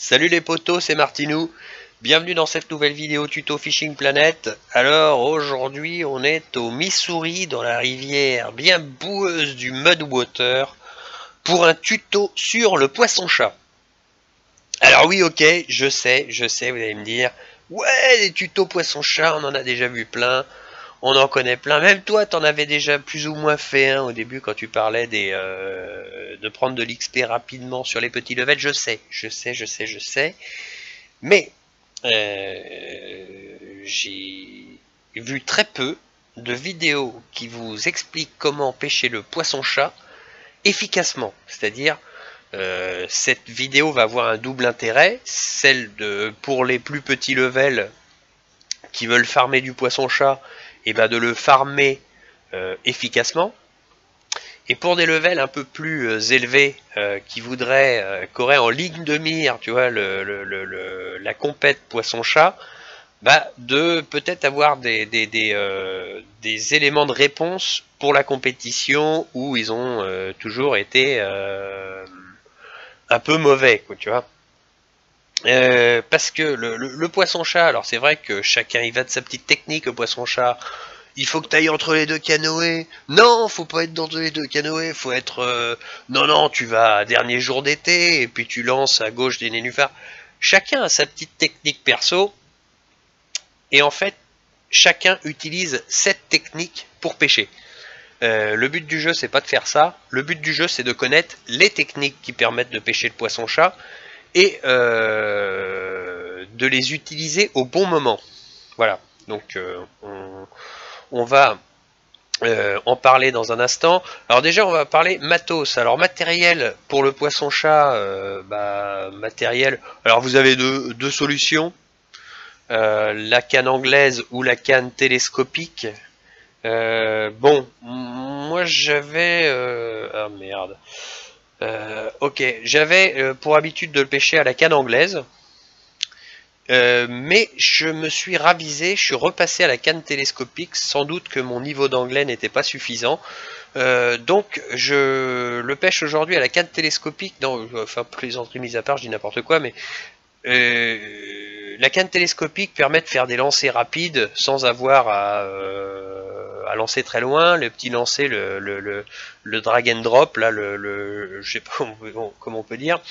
Salut les potos, c'est Martinou. Bienvenue dans cette nouvelle vidéo tuto Fishing Planet. Alors aujourd'hui on est au Missouri dans la rivière bien boueuse du Mudwater pour un tuto sur le poisson-chat. Alors oui ok, je sais, vous allez me dire, ouais les tutos poisson-chat on en a déjà vu plein, on en connaît plein, même toi t'en avais déjà plus ou moins fait au début quand tu parlais de prendre de l'XP rapidement sur les petits levels, je sais. Mais j'ai vu très peu de vidéos qui vous expliquent comment pêcher le poisson-chat efficacement. C'est-à-dire, cette vidéo va avoir un double intérêt, celle de pour les plus petits levels qui veulent farmer du poisson-chat, et ben de le farmer efficacement. Et pour des levels un peu plus élevés qui auraient en ligne de mire, tu vois, la compète poisson-chat, bah, de peut-être avoir des éléments de réponse pour la compétition où ils ont toujours été un peu mauvais, quoi, tu vois. Parce que le poisson-chat, alors c'est vrai que chacun il va de sa petite technique au poisson-chat. Il faut que tu ailles entre les deux canoës. Non, faut pas être dans les deux canoës. Faut être. Non, tu vas dernier jour d'été et puis tu lances à gauche des nénuphars. Chacun a sa petite technique perso. Et en fait, chacun utilise cette technique pour pêcher. Le but du jeu, c'est pas de faire ça. Le but du jeu, c'est de connaître les techniques qui permettent de pêcher le poisson-chat et de les utiliser au bon moment. Voilà. Donc, on va en parler dans un instant. Alors déjà, on va parler matos. Alors matériel pour le poisson-chat, matériel. Alors vous avez deux solutions. La canne anglaise ou la canne télescopique. Bon, moi j'avais... ah merde. Ok, j'avais pour habitude de le pêcher à la canne anglaise. Mais je me suis ravisé, je suis repassé à la canne télescopique, sans doute que mon niveau d'anglais n'était pas suffisant. Donc je le pêche aujourd'hui à la canne télescopique, non, enfin plaisanterie mise à part, je dis n'importe quoi, mais la canne télescopique permet de faire des lancers rapides sans avoir à lancer très loin. Le petit lancer, le drag and drop, là, je sais pas comment on peut dire,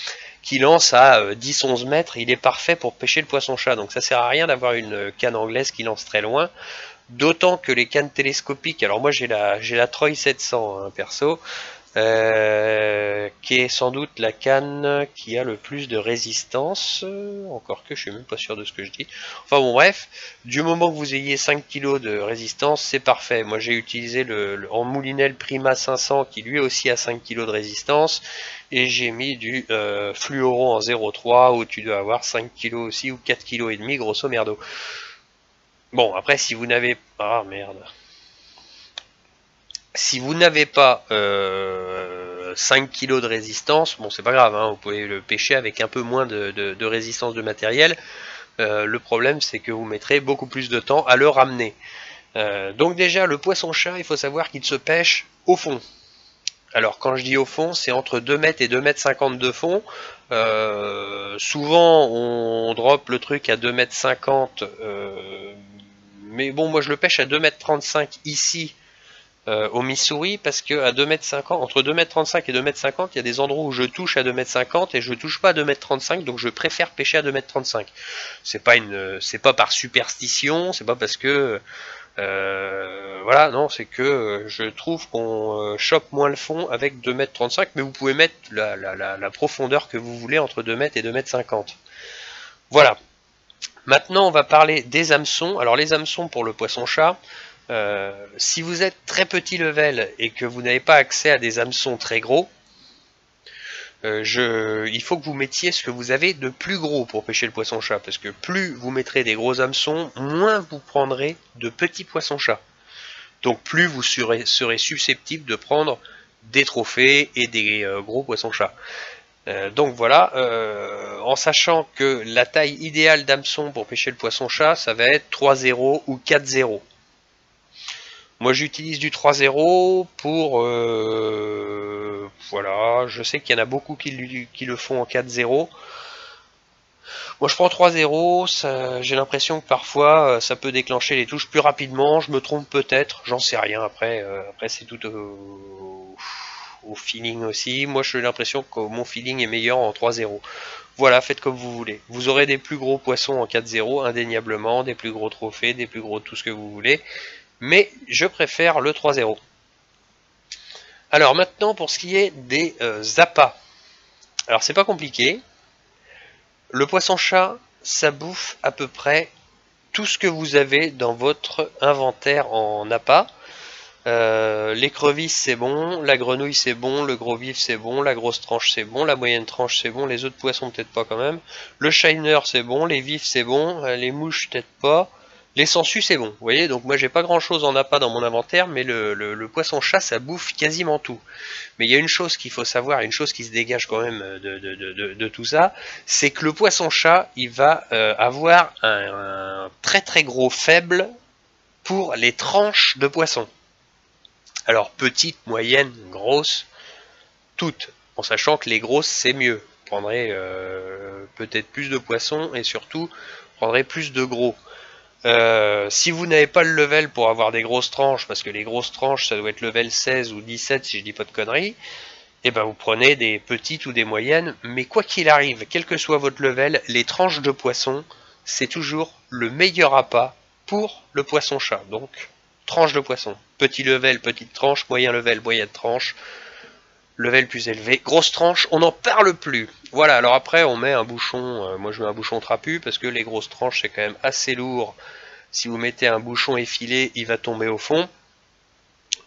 qui lance à 10-11 mètres, il est parfait pour pêcher le poisson-chat. Donc ça sert à rien d'avoir une canne anglaise qui lance très loin. D'autant que les cannes télescopiques, alors moi j'ai la Troy 700 perso, qui est sans doute la canne qui a le plus de résistance, encore que je suis même pas sûr de ce que je dis. Enfin bon bref, du moment que vous ayez 5 kg de résistance, c'est parfait. Moi j'ai utilisé en moulinet Prima 500 qui lui aussi a 5 kg de résistance, et j'ai mis du fluoro en 0,3 où tu dois avoir 5 kg aussi, ou 4 kg et demi grosso merdo. Bon après si vous n'avez... Ah merde. Si vous n'avez pas 5 kg de résistance, bon c'est pas grave, vous pouvez le pêcher avec un peu moins de résistance de matériel. Le problème c'est que vous mettrez beaucoup plus de temps à le ramener. Donc déjà le poisson-chat, il faut savoir qu'il se pêche au fond. Alors quand je dis au fond, c'est entre 2 mètres et 2 mètres 50 de fond. Souvent on drop le truc à 2 mètres 50, mais bon moi je le pêche à 2 mètres 35 ici. Au Missouri, parce que à 2,50 m, entre 2,35 m et 2,50 m, il y a des endroits où je touche à 2,50 m et je touche pas à 2,35 m, donc je préfère pêcher à 2,35 m. C'est pas par superstition, c'est pas parce que voilà, non, c'est que je trouve qu'on chope moins le fond avec 2,35 m, mais vous pouvez mettre la profondeur que vous voulez entre 2 m et 2,50 m. Voilà. Maintenant, on va parler des hameçons. Alors les hameçons pour le poisson-chat. Si vous êtes très petit level et que vous n'avez pas accès à des hameçons très gros, il faut que vous mettiez ce que vous avez de plus gros pour pêcher le poisson-chat, parce que plus vous mettrez des gros hameçons, moins vous prendrez de petits poissons-chat. Donc plus vous serez susceptible de prendre des trophées et des gros poissons-chat. Donc voilà, en sachant que la taille idéale d'hameçon pour pêcher le poisson-chat, ça va être 3,0 ou 4,0. Moi j'utilise du 3,0 pour... voilà, je sais qu'il y en a beaucoup qui le font en 4,0. Moi je prends 3-0, j'ai l'impression que parfois ça peut déclencher les touches plus rapidement, je me trompe peut-être, j'en sais rien, après c'est tout au feeling aussi. Moi j'ai l'impression que mon feeling est meilleur en 3-0. Voilà, faites comme vous voulez. Vous aurez des plus gros poissons en 4-0, indéniablement, des plus gros trophées, des plus gros tout ce que vous voulez, mais je préfère le 3-0. Alors maintenant pour ce qui est des appâts. Alors c'est pas compliqué. Le poisson-chat, ça bouffe à peu près tout ce que vous avez dans votre inventaire en appât. L'écrevisse c'est bon, la grenouille c'est bon, le gros vif c'est bon, la grosse tranche c'est bon, la moyenne tranche c'est bon, les autres poissons peut-être pas quand même. Le shiner c'est bon, les vifs c'est bon, les mouches peut-être pas. Les sangsues c'est bon, vous voyez, donc moi j'ai pas grand chose en appât dans mon inventaire, mais le poisson-chat ça bouffe quasiment tout. Mais il y a une chose qu'il faut savoir, une chose qui se dégage quand même de tout ça, c'est que le poisson-chat, il va avoir un très très gros faible pour les tranches de poisson. Alors petites, moyennes, grosses, toutes, en sachant que les grosses c'est mieux. Vous prendrez peut-être plus de poissons et surtout prendrez plus de gros. Si vous n'avez pas le level pour avoir des grosses tranches, parce que les grosses tranches ça doit être level 16 ou 17 si je dis pas de conneries, et ben vous prenez des petites ou des moyennes, mais quoi qu'il arrive, quel que soit votre level, les tranches de poisson, c'est toujours le meilleur appât pour le poisson-chat. Donc, tranche de poisson. Petit level, petite tranche, moyen level, moyenne tranche, level plus élevé, grosse tranche, on n'en parle plus. Voilà, alors après on met un bouchon, moi je mets un bouchon trapu, parce que les grosses tranches c'est quand même assez lourd. Si vous mettez un bouchon effilé, il va tomber au fond.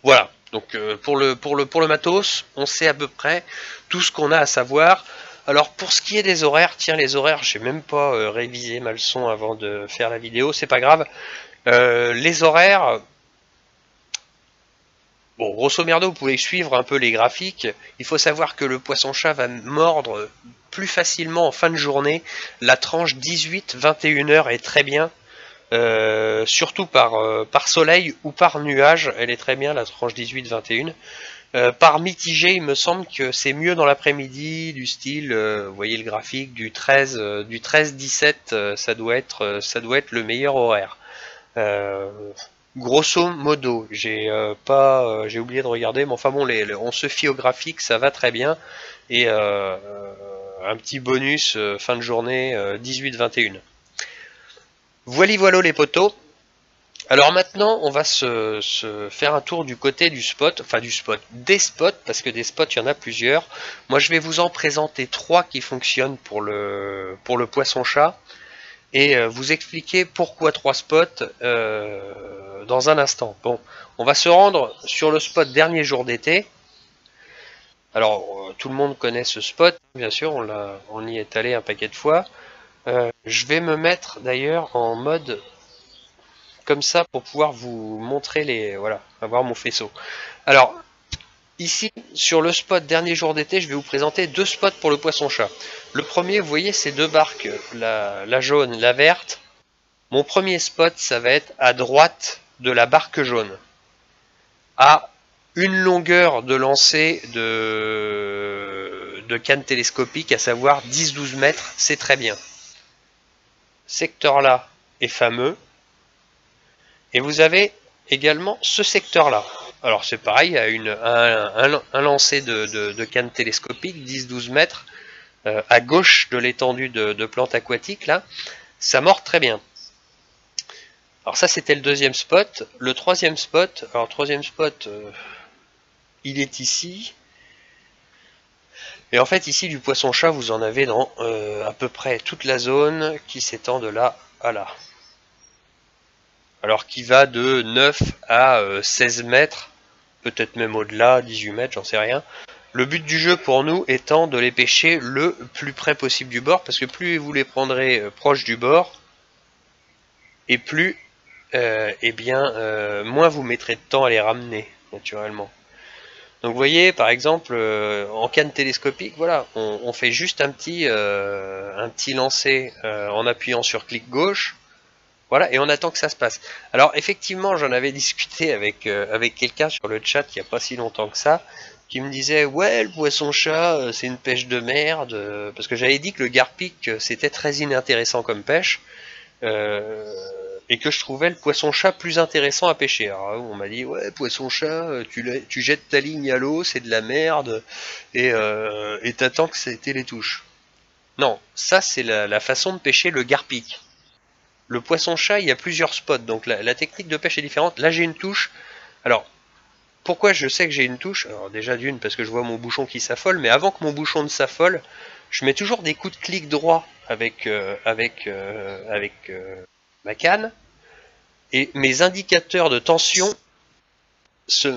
Voilà, donc pour le matos, on sait à peu près tout ce qu'on a à savoir. Alors pour ce qui est des horaires, tiens les horaires, j'ai même pas révisé ma leçon avant de faire la vidéo, c'est pas grave. Les horaires, bon grosso merdo vous pouvez suivre un peu les graphiques. Il faut savoir que le poisson-chat va mordre plus facilement en fin de journée. La tranche 18-21h est très bien. Surtout par soleil ou par nuage, elle est très bien la tranche 18-21. Par mitigé, il me semble que c'est mieux dans l'après-midi, du style, vous voyez le graphique, du 13-17, ça doit être le meilleur horaire. Grosso modo, j'ai oublié de regarder, mais enfin bon, on se fie au graphique, ça va très bien. Et un petit bonus fin de journée 18-21. Voilà les potos. Alors maintenant, on va se faire un tour du côté du spot, enfin des spots, parce que des spots, il y en a plusieurs. Moi, je vais vous en présenter 3 qui fonctionnent pour le poisson-chat, et vous expliquer pourquoi 3 spots dans un instant. Bon, on va se rendre sur le spot dernier jour d'été. Alors, tout le monde connaît ce spot, bien sûr, on y est allé un paquet de fois. Je vais me mettre d'ailleurs en mode comme ça pour pouvoir vous montrer voilà, avoir mon faisceau. Alors, ici, sur le spot dernier jour d'été, je vais vous présenter 2 spots pour le poisson-chat. Le premier, vous voyez, ces 2 barques, la jaune, la verte. Mon premier spot, ça va être à droite de la barque jaune. À une longueur de lancer de canne télescopique, à savoir 10-12 mètres, c'est très bien. Secteur-là est fameux. Et vous avez également ce secteur-là. Alors c'est pareil, il y a un lancer de canne télescopique, 10-12 mètres, à gauche de l'étendue de plantes aquatiques, là, ça mord très bien. Alors ça c'était le deuxième spot. Le troisième spot, il est ici. Et en fait ici du poisson-chat, vous en avez dans à peu près toute la zone qui s'étend de là à là. Alors qui va de 9 à 16 mètres, peut-être même au-delà, 18 mètres, j'en sais rien. Le but du jeu pour nous étant de les pêcher le plus près possible du bord, parce que plus vous les prendrez proche du bord, et plus, moins vous mettrez de temps à les ramener, naturellement. Donc vous voyez, par exemple, en canne télescopique, voilà, on fait juste un petit lancer en appuyant sur clic gauche. Voilà, et on attend que ça se passe. Alors effectivement, j'en avais discuté avec quelqu'un sur le chat il n'y a pas si longtemps que ça. qui me disait ouais, le poisson-chat c'est une pêche de merde, parce que j'avais dit que le garpic c'était très inintéressant comme pêche, et que je trouvais le poisson-chat plus intéressant à pêcher. Alors on m'a dit ouais, poisson-chat, tu jettes ta ligne à l'eau, c'est de la merde, et t'attends que c'était les touches. Non, ça c'est la façon de pêcher le garpic. Le poisson-chat, il y a plusieurs spots, donc la technique de pêche est différente. Là j'ai une touche. Alors, pourquoi je sais que j'ai une touche? Alors déjà d'une, parce que je vois mon bouchon qui s'affole, mais avant que mon bouchon ne s'affole, je mets toujours des coups de clic droit avec ma canne, et mes indicateurs de tension se...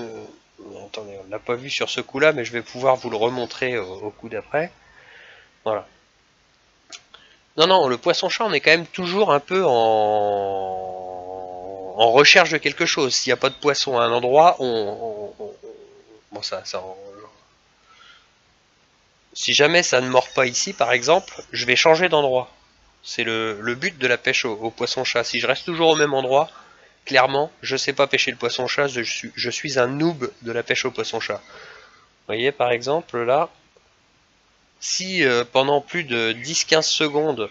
Attendez, on ne l'a pas vu sur ce coup-là, mais je vais pouvoir vous le remontrer au coup d'après. Voilà. Non, non, le poisson-chat, on est quand même toujours un peu en recherche de quelque chose. S'il n'y a pas de poisson à un endroit, bon, si jamais ça ne mord pas ici, par exemple, je vais changer d'endroit. C'est le but de la pêche au poisson-chat. Si je reste toujours au même endroit, clairement, je ne sais pas pêcher le poisson-chat, je suis un noob de la pêche au poisson-chat. Vous voyez, par exemple, là, si pendant plus de 10-15 secondes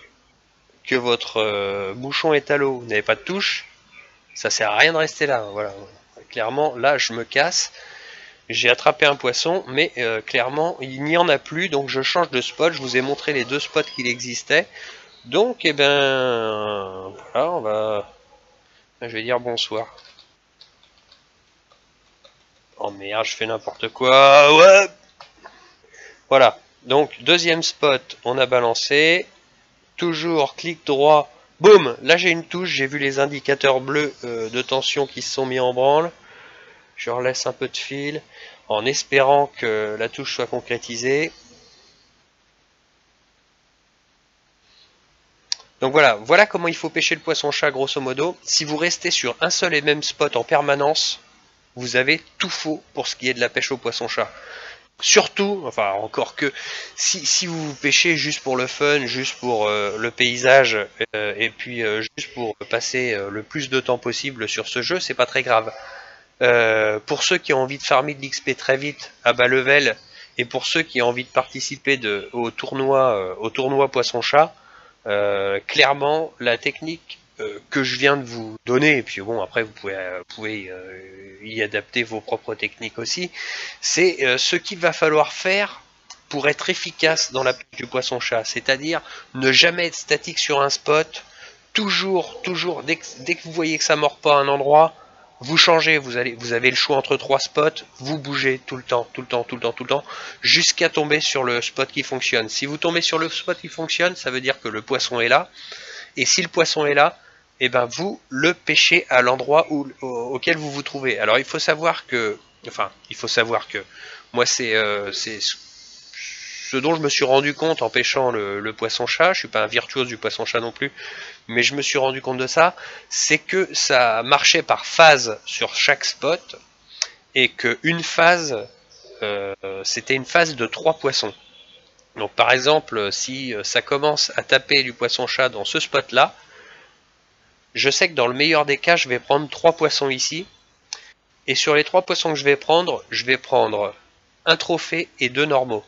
que votre bouchon est à l'eau, vous n'avez pas de touche, ça sert à rien de rester là. Voilà. Clairement, là, je me casse. J'ai attrapé un poisson, mais clairement, il n'y en a plus, donc je change de spot. Je vous ai montré les deux spots qu'il existait. Donc, eh ben, voilà, on va... Je vais dire bonsoir. Oh merde, je fais n'importe quoi. Ouais. Voilà. Donc, deuxième spot, on a balancé. Toujours clic droit. Boum. Là, j'ai une touche. J'ai vu les indicateurs bleus de tension qui se sont mis en branle. Je relaisse un peu de fil en espérant que la touche soit concrétisée. Donc voilà comment il faut pêcher le poisson-chat grosso modo. Si vous restez sur un seul et même spot en permanence, vous avez tout faux pour ce qui est de la pêche au poisson-chat. Surtout, enfin encore que, si vous pêchez juste pour le fun, juste pour le paysage, et puis juste pour passer le plus de temps possible sur ce jeu, c'est pas très grave. Pour ceux qui ont envie de farmer de l'XP très vite à bas level, et pour ceux qui ont envie de participer au tournoi poisson-chat, clairement la technique que je viens de vous donner, et puis bon après vous pouvez y adapter vos propres techniques aussi, c'est ce qu'il va falloir faire pour être efficace dans la pêche du poisson-chat, c'est-à-dire ne jamais être statique sur un spot, toujours, dès que vous voyez que ça mord pas à un endroit, vous changez, vous avez le choix entre trois spots, vous bougez tout le temps, jusqu'à tomber sur le spot qui fonctionne. Si vous tombez sur le spot qui fonctionne, ça veut dire que le poisson est là, et si le poisson est là, eh ben vous le pêchez à l'endroit auquel vous vous trouvez. Alors il faut savoir que, moi c'est ce dont je me suis rendu compte en pêchant le poisson-chat. Je suis pas un virtuose du poisson-chat non plus, mais je me suis rendu compte de ça, c'est que ça marchait par phase sur chaque spot, et qu'une phase, c'était une phase de 3 poissons. Donc par exemple, si ça commence à taper du poisson-chat dans ce spot-là, je sais que dans le meilleur des cas, je vais prendre 3 poissons ici, et sur les 3 poissons que je vais prendre un trophée et 2 normaux.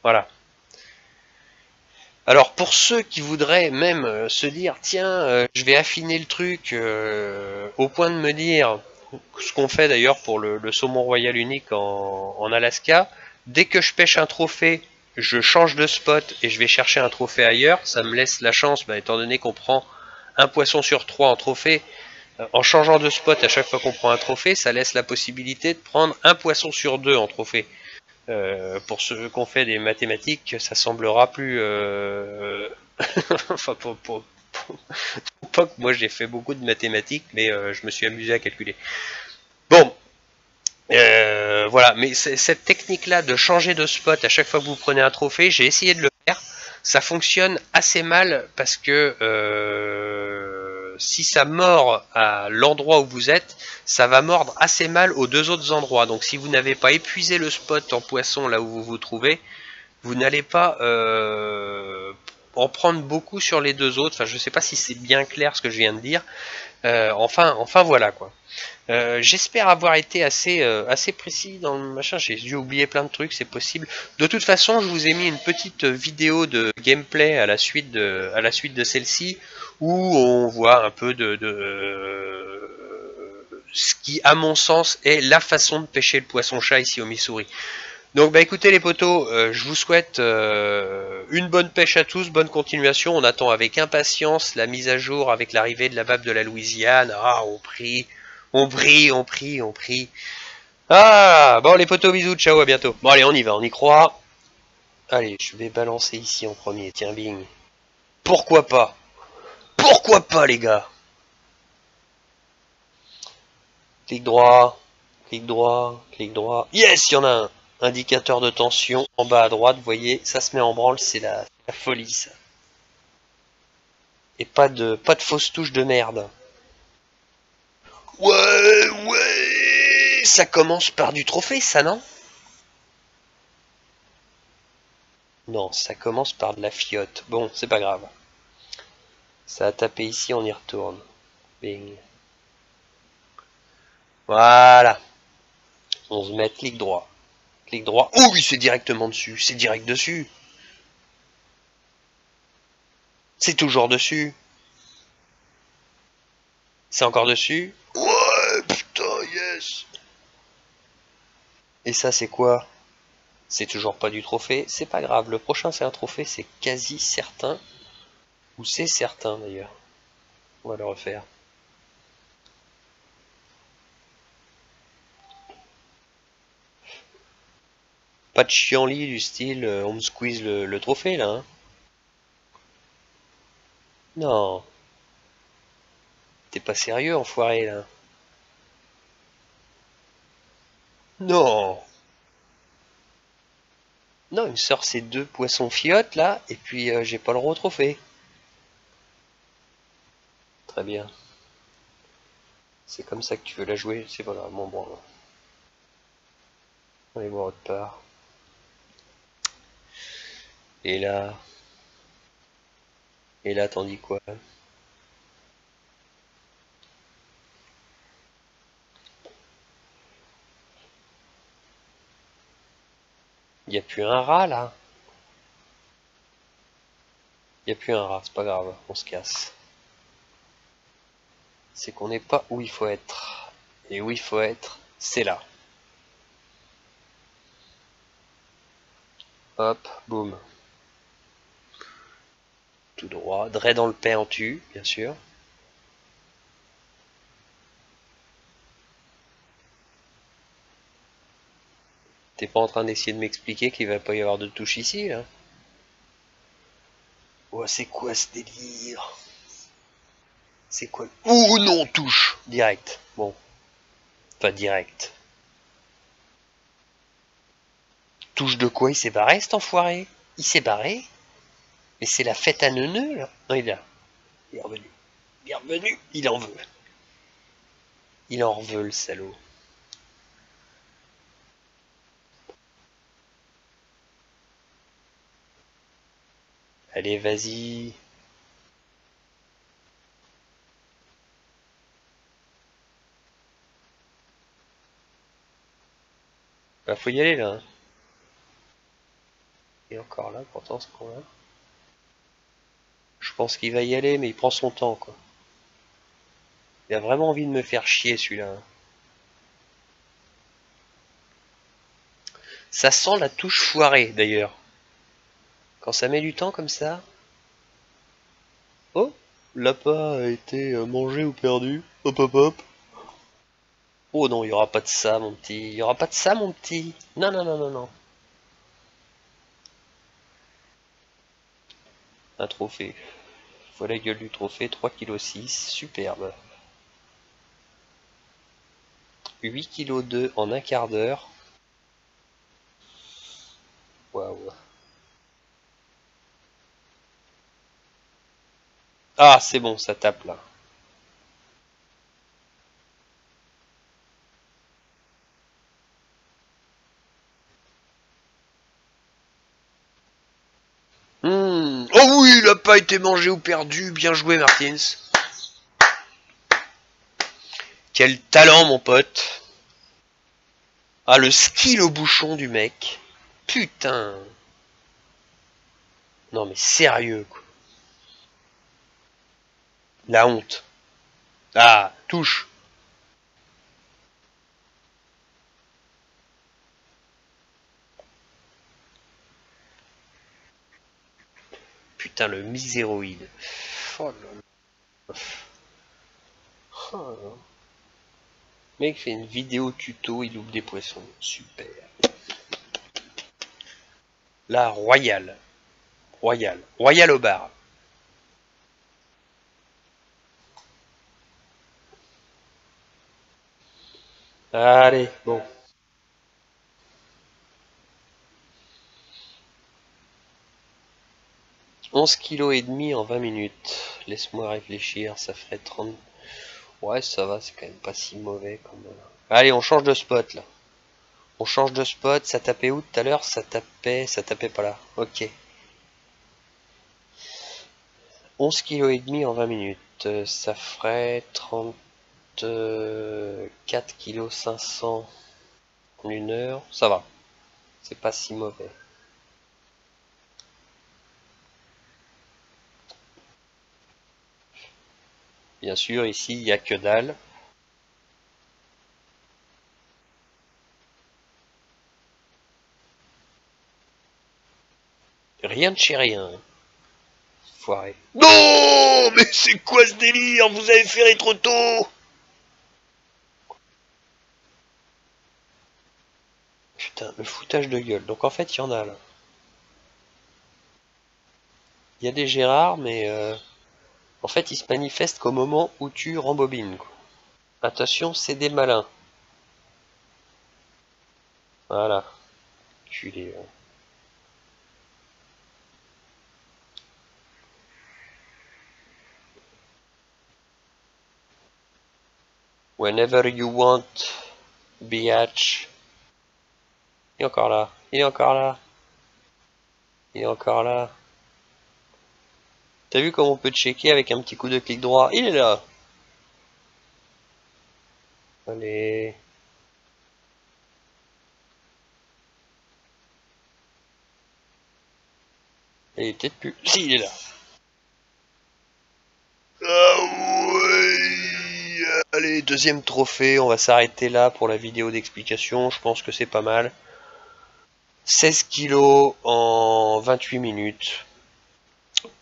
Voilà. Alors pour ceux qui voudraient même se dire tiens, je vais affiner le truc au point de me dire ce qu'on fait d'ailleurs pour le saumon royal unique en Alaska, dès que je pêche un trophée, je change de spot et je vais chercher un trophée ailleurs. Ça me laisse la chance, étant donné qu'on prend un poisson sur 3 en trophée, en changeant de spot à chaque fois qu'on prend un trophée, ça laisse la possibilité de prendre un poisson sur 2 en trophée. Pour ceux qui ont fait des mathématiques, ça semblera plus... enfin, pas que moi j'ai fait beaucoup de mathématiques, mais je me suis amusé à calculer. Bon, voilà, mais cette technique-là de changer de spot à chaque fois que vous prenez un trophée, j'ai essayé de le faire. Ça fonctionne assez mal parce que si ça mord à l'endroit où vous êtes, ça va mordre assez mal aux deux autres endroits. Donc si vous n'avez pas épuisé le spot en poisson là où vous vous trouvez, vous n'allez pas en prendre beaucoup sur les deux autres. Enfin, je sais pas si c'est bien clair ce que je viens de dire. Enfin voilà quoi. J'espère avoir été assez précis dans le machin. J'ai dû oublier plein de trucs, c'est possible. De toute façon, je vous ai mis une petite vidéo de gameplay à la suite de celle-ci, où on voit un peu de ce qui, à mon sens, est la façon de pêcher le poisson-chat ici au Missouri. Donc bah écoutez les potos, je vous souhaite une bonne pêche à tous, bonne continuation. On attend avec impatience la mise à jour avec l'arrivée de la BAP de la Louisiane. Ah, on prie, on prie. Ah, bon les potos, bisous, ciao, à bientôt. Bon allez, on y va, on y croit. Allez, je vais balancer ici en premier, tiens bing. Pourquoi pas? Pourquoi pas les gars? Clic droit, clic droit, clic droit. Yes, il y en a un. Indicateur de tension en bas à droite, vous voyez, ça se met en branle, c'est la folie ça. Et pas de fausse touche de merde. Ouais, ça commence par du trophée, ça non? Non, ça commence par de la fiotte. Bon, c'est pas grave. Ça a tapé ici, on y retourne. Bing. Voilà. On se met clic droit. Clic droit. Oh oui, c'est directement dessus. C'est direct dessus. C'est toujours dessus. C'est encore dessus. Ouais, putain, yes. Et ça, c'est quoi? C'est toujours pas du trophée. C'est pas grave. Le prochain, c'est un trophée. C'est quasi certain. Ou c'est certain, d'ailleurs. On va le refaire. Pas de chienlit du style on me squeeze le trophée, là, hein. Non. T'es pas sérieux, enfoiré, là. Non. Non, il me sort ces deux poissons fiottes, là, et puis j'ai pas le droit au trophée. Très bien. C'est comme ça que tu veux la jouer, c'est pas grave, bon. On va aller voir autre part. Et là... Et là, t'en dis quoi? Y a plus un rat, là? Y a plus un rat, c'est pas grave, on se casse. C'est qu'on n'est pas où il faut être. Et où il faut être, c'est là. Hop, boum. Tout droit, dray dans le pentu, bien sûr. T'es pas en train d'essayer de m'expliquer qu'il va pas y avoir de touche ici, là? Oh, c'est quoi ce délire? C'est quoi? Oh non, touche! Direct. Bon, pas direct. Touche de quoi? Il s'est barré, cet enfoiré? Il s'est barré? Mais c'est la fête à neuneux, là? Non, il est là. Il est revenu. Il est revenu. Il en veut. Il en veut, le salaud. Allez, vas-y. Bah, faut y aller, là, hein. Il est encore là, pourtant, ce con-là. Je pense qu'il va y aller, mais il prend son temps, quoi. Il a vraiment envie de me faire chier, celui-là, hein. Ça sent la touche foirée, d'ailleurs. Quand ça met du temps comme ça. Oh, l'appât a été mangé ou perdu. Hop hop hop. Oh non, il y aura pas de ça, mon petit. Il y aura pas de ça, mon petit. Non, non, non, non, non. Un trophée. Voilà la gueule du trophée, 3,6 kg, superbe. 8,2 kg en un quart d'heure. Waouh. Ah, c'est bon, ça tape là. Oh oui, il a pas été mangé ou perdu. Bien joué, Martins. Quel talent, mon pote. Ah, le skill au bouchon du mec. Putain. Non, mais sérieux, quoi. La honte. Ah, touche. Putain, le miséroïde. Oh là là. Oh là là. Le mec fait une vidéo tuto, il loupe des poissons. Super. Là, royal. Royal. Royal au bar. Allez, bon. 11,5 kg en 20 minutes. Laisse-moi réfléchir, ça ferait 30. Ouais, ça va, c'est quand même pas si mauvais quand même. Allez, on change de spot là. On change de spot, ça tapait où tout à l'heure? Ça tapait pas là. Ok. 11,5 kg en 20 minutes. Ça ferait 34,5 kg en 1 heure. Ça va. C'est pas si mauvais. Bien sûr, ici, il n'y a que dalle. Rien de chez rien. Foiré. Non, mais c'est quoi ce délire? Vous avez ferré trop tôt. Putain, le foutage de gueule. Donc en fait, il y en a là. Il y a des Gérard, mais en fait, ils se manifestent qu'au moment où tu rembobines, quoi. Attention, c'est des malins. Voilà. Culé. Whenever you want, biatch. Il est encore là. Il est encore là. Il est encore là. T'as vu comment on peut checker avec un petit coup de clic droit? Il est là. Allez. Il est peut-être plus. Si, il est là. Ah ouais. Allez, deuxième trophée. On va s'arrêter là pour la vidéo d'explication. Je pense que c'est pas mal. 16 kilos en 28 minutes.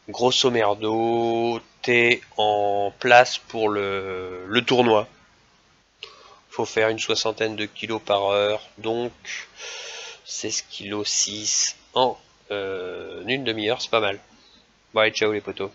Grosso merdo, t'es en place pour le tournoi. Faut faire une soixantaine de kilos par heure. Donc 16 kg 6 en une demi-heure, c'est pas mal. Bon allez, ciao les potos.